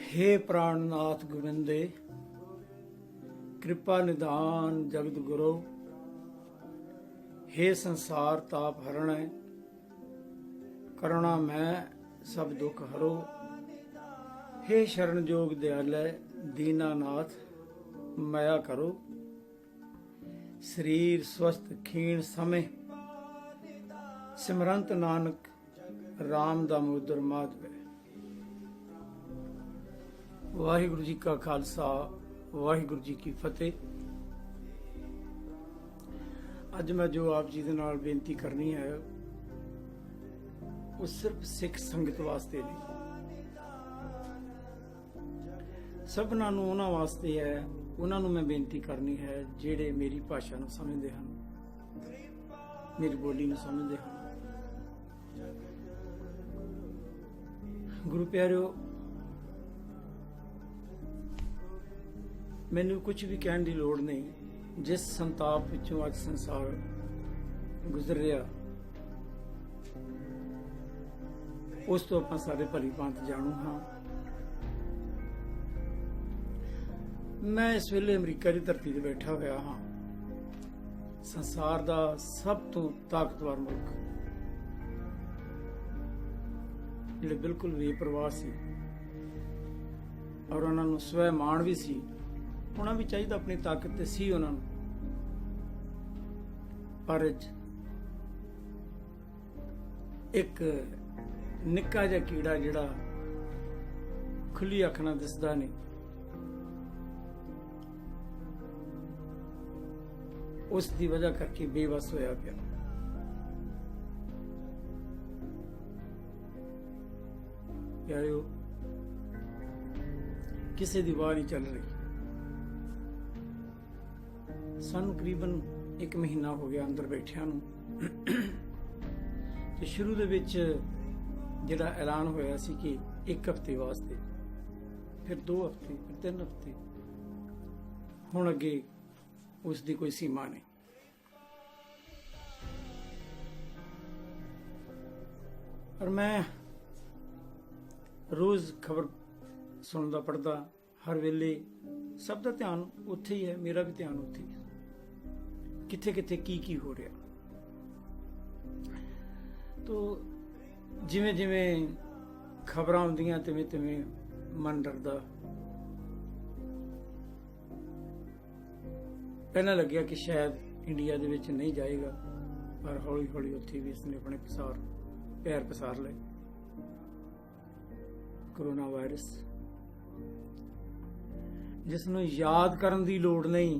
हे प्राणनाथ गोविंदे, कृपा निधान जगत गुरु। हे संसार ताप हरण, करुणा मैं सब दुख हरो। हे शरण जोग दयालय दीनानाथ, माया करो। शरीर स्वस्थ खीण समय, सिमरंत नानक राम दामोदर माधव। वाहिगुरु जी का खालसा, वाहिगुरु जी की फतेह। अज मैं जो आप जी दे नाल बेनती करनी है वो सिर्फ सिख संगत वास्ते नहीं, सबना नूं उन्हां वास्ते है। उन्हां नूं मैं बेनती करनी है जिहड़े मेरी भाषा नूं समझदे हन, मेरी बोली नूं समझदे हन। गुरु प्यारिओ, मैनू कुछ भी कहने की लोड़ नहीं। जिस संताप विचों अज संसार गुजर रहा, उस तो आपां सारे भली भांत जाणू हाँ। मैं इस वेले अमरीका की धरती ते बैठा होया हाँ। संसार का सब तो ताकतवर मुल्क, जिहड़े बिल्कुल बेपरवाह सी और उन्हां नूं स्वैमान भी सी। होना भी चाहिए अपनी ताकत ते सी उन्हां नूं, पर एक निक्का जिहा कीड़ा जिहड़ा खुली अख नाल दिसदा नहीं, उस दी वजह करके बेबस होया पिया। प्यारिओ, किसी दी वाह नहीं चल रही। सानू करीबन 1 महीना हो गया अंदर बैठिया नूं। ते शुरू दे विच जिहड़ा ऐलान होया सी कि 1 हफ्ते वास्ते, फिर 2 हफ्ते, फिर 3 हफ्ते, हुण अगे उसकी कोई सीमा नहीं। और मैं रोज खबर सुनदा पढ़दा, हर वेले सब का ध्यान उत्थे ही है, मेरा भी ध्यान उत्थे ही है, किथे किथे की हो रहा। तो जिमें जिमें खबर आउंदियां तिवें तिवें मन डरदा। पहला लग्या कि शायद इंडिया दे विच नहीं जाएगा, पर हौली हौली उत्थे भी इसने अपने पैर पसार लए। कोरोना वायरस जिसनों याद करन दी लोड़ नहीं,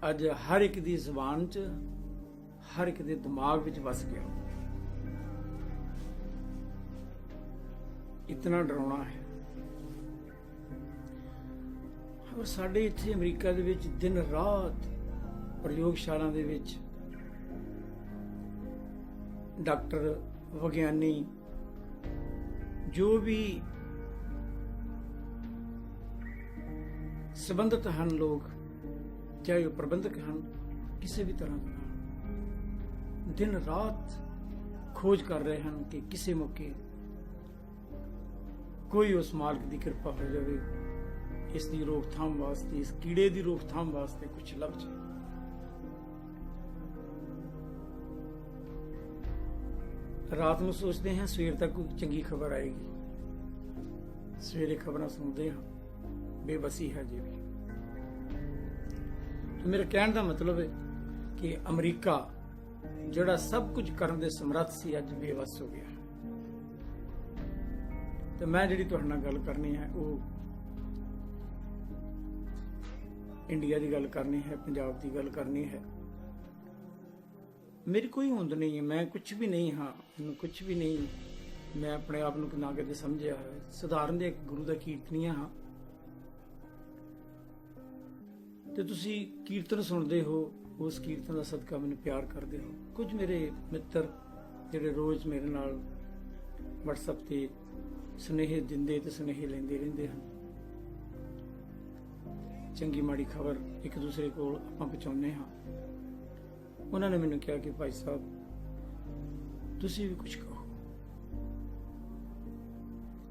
अज हर एक दी जुबान च, हर एक दे दिमाग विच वस गया। इतना डरावना है। और साडे इत्थे अमरीका दे विच दिन रात प्रयोगशाला दे विच डॉक्टर, विज्ञानी, जो भी संबंधित हैं लोग, चाहे वो प्रबंधक हैं, किसी भी तरह के, दिन रात खोज कर रहे हैं कि किसी मौके कोई उस मालिक की कृपा हो जाए, इसकी रोकथाम वास्ते, इस कीड़े की रोकथाम वास्ते कुछ लभ जाए। रात में सोचते हैं सवेर तक कोई चंगी खबर आएगी, सवेरे खबर सुनते हैं बेबसी है जी भी। तो मेरे कहने का मतलब है कि अमरीका जिहड़ा सब कुछ करने दे समर्थ सी, अज बेबस हो गया। तो मैं जिहड़ी तुहाडे नाल गल करनी है वो इंडिया की गल करनी है, पंजाब की गल करनी है। मेरी कोई होंद नहीं है, मैं कुछ भी नहीं हाँ, कुछ भी नहीं। मैं अपने आप को ना कदे समझिया है, सधारण दे एक गुरु का कीर्तनीय हाँ। तो तुसी कीर्तन सुनते हो, उस कीर्तन का सदका मैंने प्यार करते हो। कुछ मेरे मित्र जिहड़े रोज़ मेरे नाल WhatsApp ते सुनेहे दिंदे ते सुनेहे लेंदे रहिंदे हन। चंगी माड़ी खबर एक दूसरे को आपां पहुंचाउने हाँ। उन्होंने मैंने कहा कि भाई साहब तुसी भी कुछ कहो।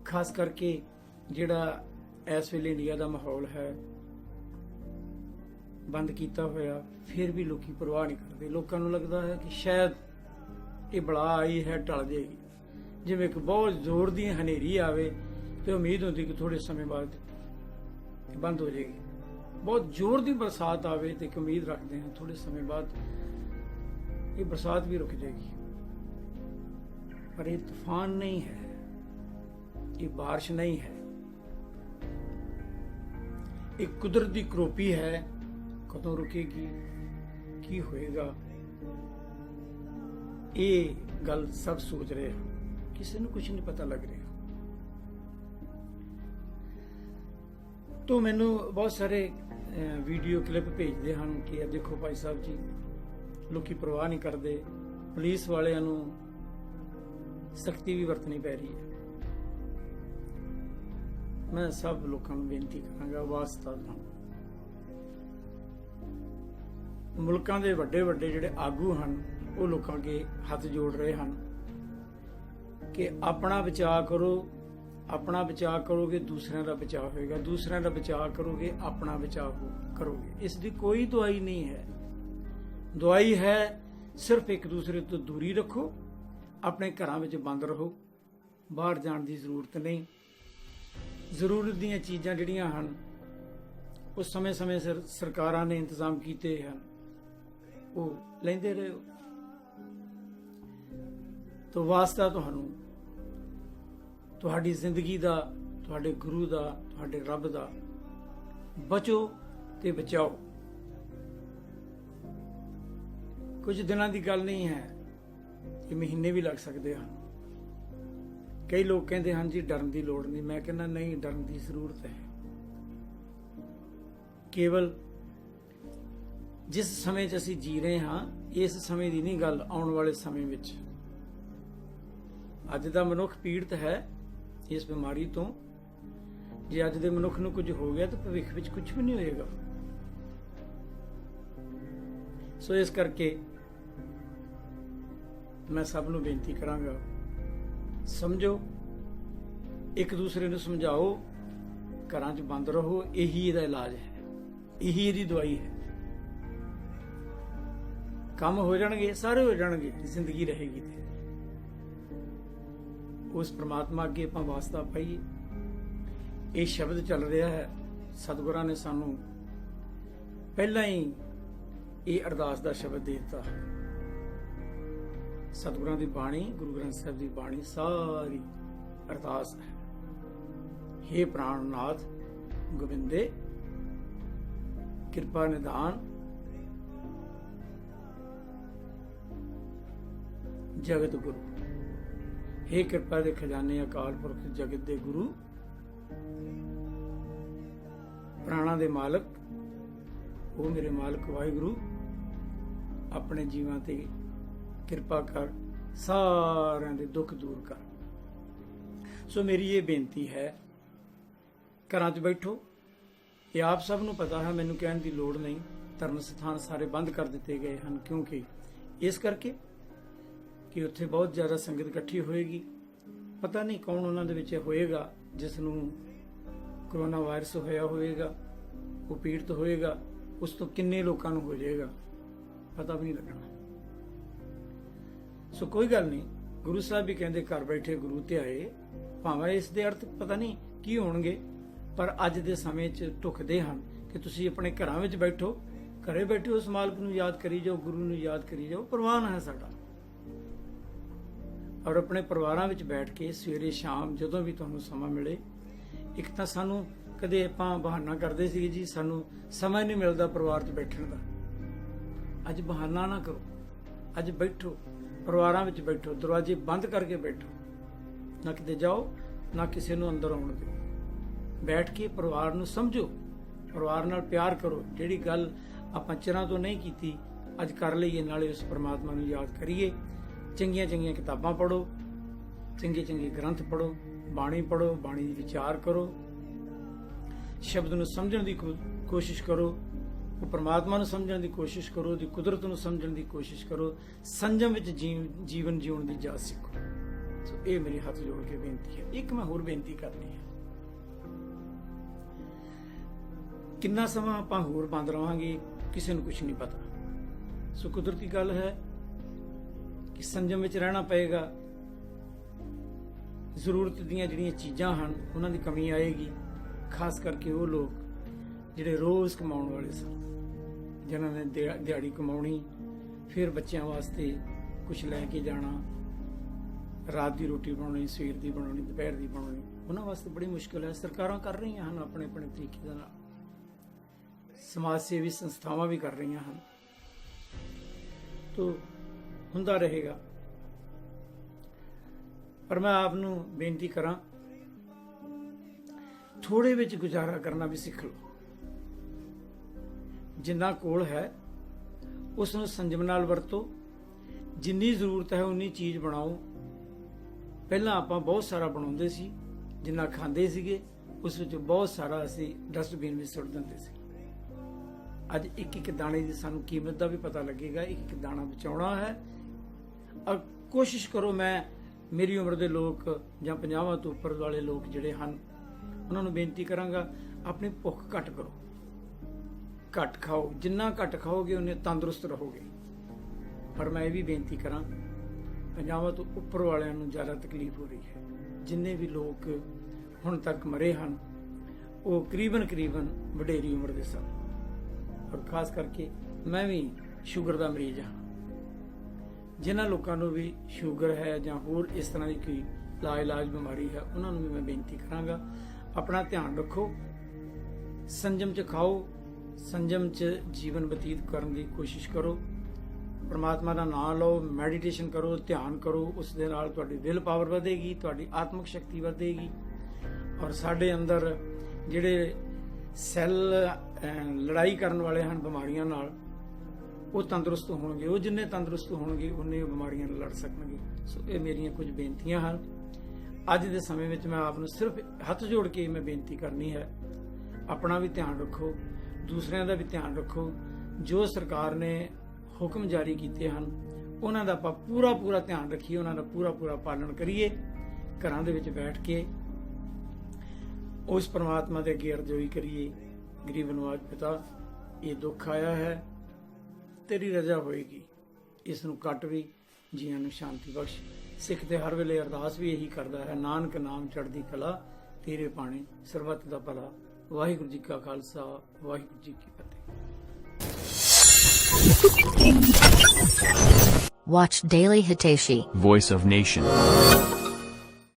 ਖਾਸ ਕਰਕੇ ਜਿਹੜਾ ਇਸ ਵੇਲੇ ਇੰਡੀਆ ਦਾ ਮਾਹੌਲ ਹੈ ਬੰਦ ਕੀਤਾ ਹੋਇਆ, ਫਿਰ ਵੀ ਲੋਕੀ ਪਰਵਾਹ ਨਹੀਂ ਕਰਦੇ। ਲੋਕਾਂ ਨੂੰ ਲੱਗਦਾ ਹੈ ਕਿ ਸ਼ਾਇਦ ਇਹ ਬਲਾ ਆਈ ਹੈ, ਟਲ ਜਾਏਗੀ। ਜਿਵੇਂ ਇੱਕ ਬਹੁਤ ਜ਼ੋਰ ਦੀ ਹਨੇਰੀ ਆਵੇ ਤੇ ਉਮੀਦ ਹੁੰਦੀ ਕਿ ਥੋੜੇ ਸਮੇਂ ਬਾਅਦ ਬੰਦ ਹੋ ਜਾਏਗੀ। ਬਹੁਤ ਜ਼ੋਰ ਦੀ ਬਰਸਾਤ ਆਵੇ ਤੇ ਇੱਕ ਉਮੀਦ ਰੱਖਦੇ ਹਾਂ ਥੋੜੇ ਸਮੇਂ ਬਾਅਦ ਇਹ ਬਰਸਾਤ ਵੀ ਰੁਕ ਜਾਏਗੀ। ਪਰ ਇਹ ਤੂਫਾਨ ਨਹੀਂ ਹੈ, ਇਹ ਬਾਰਿਸ਼ ਨਹੀਂ ਹੈ, ਇਹ ਕੁਦਰਤ ਦੀ ਕਰੋਪੀ ਹੈ। ਕਦੋਂ ਰੁਕੇਗੀ, ਕੀ ਹੋਏਗਾ, ਇਹ ਗੱਲ ਸਭ ਸੋਚ ਰਹੇ ਹਨ। ਕਿਸੇ ਨੂੰ ਕੁਝ ਨਹੀਂ ਪਤਾ ਲੱਗ ਰਿਹਾ। तो मैनू बहुत सारे वीडियो क्लिप भेजते हैं कि देखो भाई साहब जी, लोग परवाह नहीं करते, पुलिस वालियां नू सख्ती भी वरतनी पै रही है। मैं सब लोगों को बेनती करांगा, वास्ता मुल्कां दे वड्डे वड्डे जिहड़े आगू हैं वो लोगों के हथ जोड़ रहे हैं कि अपना बचाव करो, अपना बचाव करोगे दूसरों का बचाव होगा, दूसरों का बचाव करोगे अपना बचाव करोगे। इसकी कोई दवाई नहीं है। दवाई है सिर्फ एक दूसरे तो दूरी रखो, अपने घरों में बंद रहो, बाहर जाने की जरूरत नहीं। जरूरत दी चीज़ां जिहड़ियां हन वो समय समय सिर सरकारां ने इंतजाम किए हैं, वो लैंदे रहो। तो वास्ता तुहानूं ਤੁਹਾਡੀ ਜ਼ਿੰਦਗੀ ਦਾ, ਤੁਹਾਡੇ ਗੁਰੂ ਦਾ, ਤੁਹਾਡੇ ਰੱਬ ਦਾ ਬਚੋ ਤੇ ਬਚਾਓ। ਕੁਝ ਦਿਨਾਂ ਦੀ ਗੱਲ ਨਹੀਂ ਹੈ, ਇਹ ਮਹੀਨੇ ਵੀ ਲੱਗ ਸਕਦੇ ਹਨ। ਕਈ ਲੋਕ ਕਹਿੰਦੇ ਹਨ ਜੀ ਡਰਨ ਦੀ ਲੋੜ ਨਹੀਂ। ਮੈਂ ਕਹਿੰਦਾ ਨਹੀਂ, ਡਰਨ ਦੀ ਜ਼ਰੂਰਤ ਹੈ। ਕੇਵਲ ਜਿਸ ਸਮੇਂ 'ਚ ਅਸੀਂ ਜੀ ਰਹੇ ਹਾਂ, ਇਸ ਸਮੇਂ ਦੀ ਨਹੀਂ ਗੱਲ, ਆਉਣ ਵਾਲੇ ਸਮੇਂ ਵਿੱਚ। ਅੱਜ ਦਾ ਮਨੁੱਖ ਪੀੜਤ ਹੈ इस बीमारी तो। जे अज दे मनुख नूं कुछ हो गया तो भविख विच कुछ भी नहीं होएगा। सो इस करके मैं सब नूं बेनती करांगा, समझो, एक दूसरे नूं समझाओ, घरां च बंद रहो। यही इहदा इलाज है, यही इहदी दवाई है। काम हो जाणगे, सारे हो जाणगे, जिंदगी रहेगी। उस परमात्मा अगे आपां वास्ता पाईए। ये शब्द चल रहा है, सतगुरां ने सानू पहला ही ये अरदास का शब्द दे दिता। सतगुरां दी बाणी, गुरु ग्रंथ साहिब दी बाणी सारी अरदास है। हे प्राणनाथ गोबिंदे, कृपा निधान, जगत गुरु। हे कृपा दे खजाने अकाल पुरख जगत दे गुरु, प्राणा दे मालक, वो मेरे मालक वाहिगुरु, अपने जीवां ते कृपा कर, सारिਆਂ ਦੇ दुख दूर कर। सो मेरी ये बेनती है, घरां 'ਚ बैठो। ये आप सब नूं पता है, मैनूं कहण दी लोड़ नहीं। धर्म स्थान सारे बंद कर दिते गए हैं, क्योंकि इस करके कि उत्थे बहुत ज़्यादा संगत इकट्ठी होएगी। पता नहीं कौन उन्होंने विच होएगा जिसनूं कोरोना वायरस होया होएगा, वो पीड़ित होएगा, उस तो किन्ने लोगों नूं हो जाएगा पता भी नहीं लगना। सो कोई गल नहीं, गुरु साहब भी कहते घर बैठे गुरु ध्याए। भावें इस दे अर्थ पता नहीं की होणगे, पर अज दे समय च ढुकदे हन कि तुसीं अपने घरां विच बैठो, घरे बैठे उस मालक नूं याद करी जाओ, गुरु नूं याद करी जाओ। प्रवान है साडा। और अपने परिवारां विच बैठ के सवेरे शाम जदों भी तुहानूं समां मिले। एक तां सानूं कदे आपां बहाना करदे सी जी सानूं समां नहीं मिलदा परिवार 'च बैठण दा। अज बहाना ना करो, अज बैठो, परिवारां विच बैठो, दरवाजे बंद करके बैठो, ना किते जाओ, ना किसी नूं अंदर आउण दिओ। बैठ के परिवार नूं समझो, परिवार नाल प्यार करो। जिहड़ी गल आपां चिरां तो नहीं कीती अज कर लईए, नाले उस परमात्मा नूं याद करिए। चंगियां चंगियां किताबां पढ़ो, चंगे चंगे ग्रंथ पढ़ो, बाणी पढ़ो, बाणी दी विचार करो, शब्द नूं समझण दी कोशिश करो, वो परमात्मा नूं समझण दी कोशिश करो, दी कुदरत नूं समझण दी कोशिश करो। संजम विच जीवन जीउण दी जाच सीखो। ਸੋ ਇਹ ਮੇਰੀ ਹੱਥ ਜੋੜ ਕੇ ਬੇਨਤੀ ਹੈ। ਇੱਕ ਮੈਂ ਹੋਰ ਬੇਨਤੀ ਕਰਨੀ ਹੈ, ਕਿੰਨਾ ਸਮਾਂ ਆਪਾਂ ਹੋਰ ਬੰਦ ਰਵਾਂਗੇ ਕਿਸੇ ਨੂੰ ਕੁਝ ਨਹੀਂ ਪਤਾ। ਸੋ ਕੁਦਰਤੀ ਗੱਲ ਹੈ ਕਿ ਸੰਜਮ ਵਿੱਚ ਰਹਿਣਾ ਪਏਗਾ। ਜ਼ਰੂਰਤ ਦੀਆਂ ਜਿਹੜੀਆਂ ਚੀਜ਼ਾਂ ਹਨ ਉਹਨਾਂ ਦੀ ਕਮੀ ਆਏਗੀ, ਖਾਸ ਕਰਕੇ ਉਹ ਲੋਕ ਜਿਹੜੇ ਰੋਜ਼ ਕਮਾਉਣ ਵਾਲੇ ਸਨ, ਜਿਨ੍ਹਾਂ ਨੇ ਦਿਹਾੜੀ ਕਮਾਉਣੀ, ਫਿਰ ਬੱਚਿਆਂ ਵਾਸਤੇ ਕੁਝ ਲੈ ਕੇ ਜਾਣਾ, ਰਾਤ ਦੀ ਰੋਟੀ ਬਣਾਉਣੀ, ਸਵੇਰ ਦੀ ਬਣਾਉਣੀ, ਦੁਪਹਿਰ ਦੀ ਬਣਾਉਣੀ, ਉਹਨਾਂ ਵਾਸਤੇ ਬੜੀ ਮੁਸ਼ਕਿਲ ਹੈ। ਸਰਕਾਰਾਂ ਕਰ ਰਹੀਆਂ ਹਨ ਆਪਣੇ ਆਪਣੇ ਤਰੀਕੇ ਦੇ ਨਾਲ, ਸਮਾਜ ਸੇਵੀ ਸੰਸਥਾਵਾਂ ਵੀ ਕਰ ਰਹੀਆਂ ਹਨ, ਤੋ ਹੁੰਦਾ ਰਹੇਗਾ। ਪਰ ਮੈਂ ਆਪ ਨੂੰ ਬੇਨਤੀ ਕਰਾਂ, ਥੋੜੇ ਵਿੱਚ ਗੁਜ਼ਾਰਾ ਕਰਨਾ ਵੀ ਸਿੱਖ ਲਓ। ਜਿੰਨਾ ਕੋਲ ਹੈ ਉਸ ਨੂੰ ਸੰਜਮ ਨਾਲ ਵਰਤੋ, ਜਿੰਨੀ ਜ਼ਰੂਰਤ ਹੈ ਉਨੀ ਚੀਜ਼ ਬਣਾਓ। ਪਹਿਲਾਂ ਆਪਾਂ ਬਹੁਤ ਸਾਰਾ ਬਣਾਉਂਦੇ ਸੀ, ਜਿੰਨਾ ਖਾਂਦੇ ਸੀਗੇ ਉਸ ਵਿੱਚ ਬਹੁਤ ਸਾਰਾ ਅਸੀਂ ਡਸਟਬਿਨ ਵਿੱਚ ਸੁੱਟ ਦਿੰਦੇ ਸੀ। ਅੱਜ ਇੱਕ ਇੱਕ ਦਾਣੇ ਦੀ ਸਾਨੂੰ ਕੀਮਤ ਦਾ ਵੀ ਪਤਾ ਲੱਗੇਗਾ, ਇੱਕ ਇੱਕ ਦਾਣਾ ਬਚਾਉਣਾ ਹੈ। ਔਰ ਕੋਸ਼ਿਸ਼ ਕਰੋ, ਮੈਂ ਮੇਰੀ ਉਮਰ ਦੇ ਲੋਕ ਜਾਂ 50 ਤੋਂ ਉੱਪਰ ਵਾਲੇ ਲੋਕ ਜਿਹੜੇ ਹਨ ਉਹਨਾਂ ਨੂੰ ਬੇਨਤੀ ਕਰਾਂਗਾ, ਆਪਣੀ ਭੁੱਖ ਘੱਟ ਕਰੋ, ਘੱਟ ਖਾਓ। ਜਿੰਨਾ ਘੱਟ ਖਾਓਗੇ ਉਨੇ ਤੰਦਰੁਸਤ ਰਹੋਗੇ। ਪਰ ਮੈਂ ਇਹ ਵੀ ਬੇਨਤੀ ਕਰਾਂ, 50 ਤੋਂ ਉੱਪਰ ਵਾਲਿਆਂ ਨੂੰ ਜ਼ਿਆਦਾ ਤਕਲੀਫ ਹੋ ਰਹੀ ਹੈ। ਜਿੰਨੇ ਵੀ ਲੋਕ ਹੁਣ ਤੱਕ ਮਰੇ ਹਨ ਉਹ ਕਰੀਬਨ ਵਡੇਰੀ ਉਮਰ ਦੇ ਸਨ। ਔਰ ਖਾਸ ਕਰਕੇ ਮੈਂ ਵੀ ਸ਼ੂਗਰ ਦਾ ਮਰੀਜ਼ ਹਾਂ। ਜਿਨ੍ਹਾਂ ਲੋਕਾਂ ਨੂੰ ਵੀ ਸ਼ੂਗਰ ਹੈ ਜਾਂ ਹੋਰ ਇਸ ਤਰ੍ਹਾਂ ਦੀ ਕੋਈ ਲਾਇਲਾਜ ਬਿਮਾਰੀ ਹੈ, ਉਹਨਾਂ ਨੂੰ ਵੀ ਮੈਂ ਬੇਨਤੀ ਕਰਾਂਗਾ, ਆਪਣਾ ਧਿਆਨ ਰੱਖੋ, ਸੰਜਮ 'ਚ ਖਾਓ, ਸੰਜਮ 'ਚ ਜੀਵਨ ਬਤੀਤ ਕਰਨ ਦੀ ਕੋਸ਼ਿਸ਼ ਕਰੋ, ਪਰਮਾਤਮਾ ਦਾ ਨਾਮ ਲਓ, ਮੈਡੀਟੇਸ਼ਨ ਕਰੋ, ਧਿਆਨ ਕਰੋ। ਉਸ ਦੇ ਨਾਲ ਤੁਹਾਡੀ ਵਿਲ ਪਾਵਰ ਵਧੇਗੀ, ਤੁਹਾਡੀ ਆਤਮਿਕ ਸ਼ਕਤੀ ਵਧੇਗੀ। ਔਰ ਸਾਡੇ ਅੰਦਰ ਜਿਹੜੇ ਸੈੱਲ ਲੜਾਈ ਕਰਨ ਵਾਲੇ ਹਨ ਬਿਮਾਰੀਆਂ ਨਾਲ, ਉਹ ਤੰਦਰੁਸਤ ਹੋਣਗੇ। ਉਹ ਜਿੰਨੇ ਤੰਦਰੁਸਤ ਹੋਣਗੇ ਉਨੇ ਬਿਮਾਰੀਆਂ ਨਾਲ ਲੜ ਸਕਣਗੇ। ਸੋ ਇਹ ਮੇਰੀਆਂ ਕੁਝ ਬੇਨਤੀਆਂ ਹਨ। ਅੱਜ ਦੇ ਸਮੇਂ ਵਿੱਚ ਮੈਂ ਆਪ ਨੂੰ ਸਿਰਫ ਹੱਥ ਜੋੜ ਕੇ ਮੈਂ ਬੇਨਤੀ ਕਰਨੀ ਹੈ, ਆਪਣਾ ਵੀ ਧਿਆਨ ਰੱਖੋ, ਦੂਸਰਿਆਂ ਦਾ ਵੀ ਧਿਆਨ ਰੱਖੋ। ਜੋ ਸਰਕਾਰ ਨੇ ਹੁਕਮ ਜਾਰੀ ਕੀਤੇ ਹਨ ਉਹਨਾਂ ਦਾ ਆਪਾਂ ਪੂਰਾ ਧਿਆਨ ਰੱਖੀਏ, ਉਹਨਾਂ ਦਾ ਪੂਰਾ ਪਾਲਣ ਕਰੀਏ। ਘਰਾਂ ਦੇ ਵਿੱਚ ਬੈਠ ਕੇ ਉਸ ਪਰਮਾਤਮਾ ਦੇ ਅੱਗੇ ਅਰਜ਼ੋਈ ਕਰੀਏ, ਗਰੀਬ ਨਵਾਜ ਪਿਤਾ, ਇਹ ਦੁੱਖ ਆਇਆ ਹੈ, ਤੇਰੀ ਰਜ਼ਾ ਹੋਏਗੀ, ਇਸ ਨੂੰ ਕੱਟ ਵੀ, ਜੀਆਂ ਨੂੰ ਸ਼ਾਂਤੀ ਬਖਸ਼। ਸਿੱਖ ਤੇ ਹਰ ਵੇਲੇ ਅਰਦਾਸ ਵੀ ਇਹੀ ਕਰਦਾ ਹੈ, ਨਾਨਕ ਨਾਮ ਚੜ੍ਹਦੀ ਕਲਾ, ਤੇਰੇ ਬਾਣੇ ਸਰਬੱਤ ਦਾ ਭਲਾ। ਵਾਹਿਗੁਰੂ ਜੀ ਕਾ ਖਾਲਸਾ, ਵਾਹਿਗੁਰੂ ਜੀ ਕੀ ਫਤਿਹ। Watch Daily Hiteshi, Voice of Nation.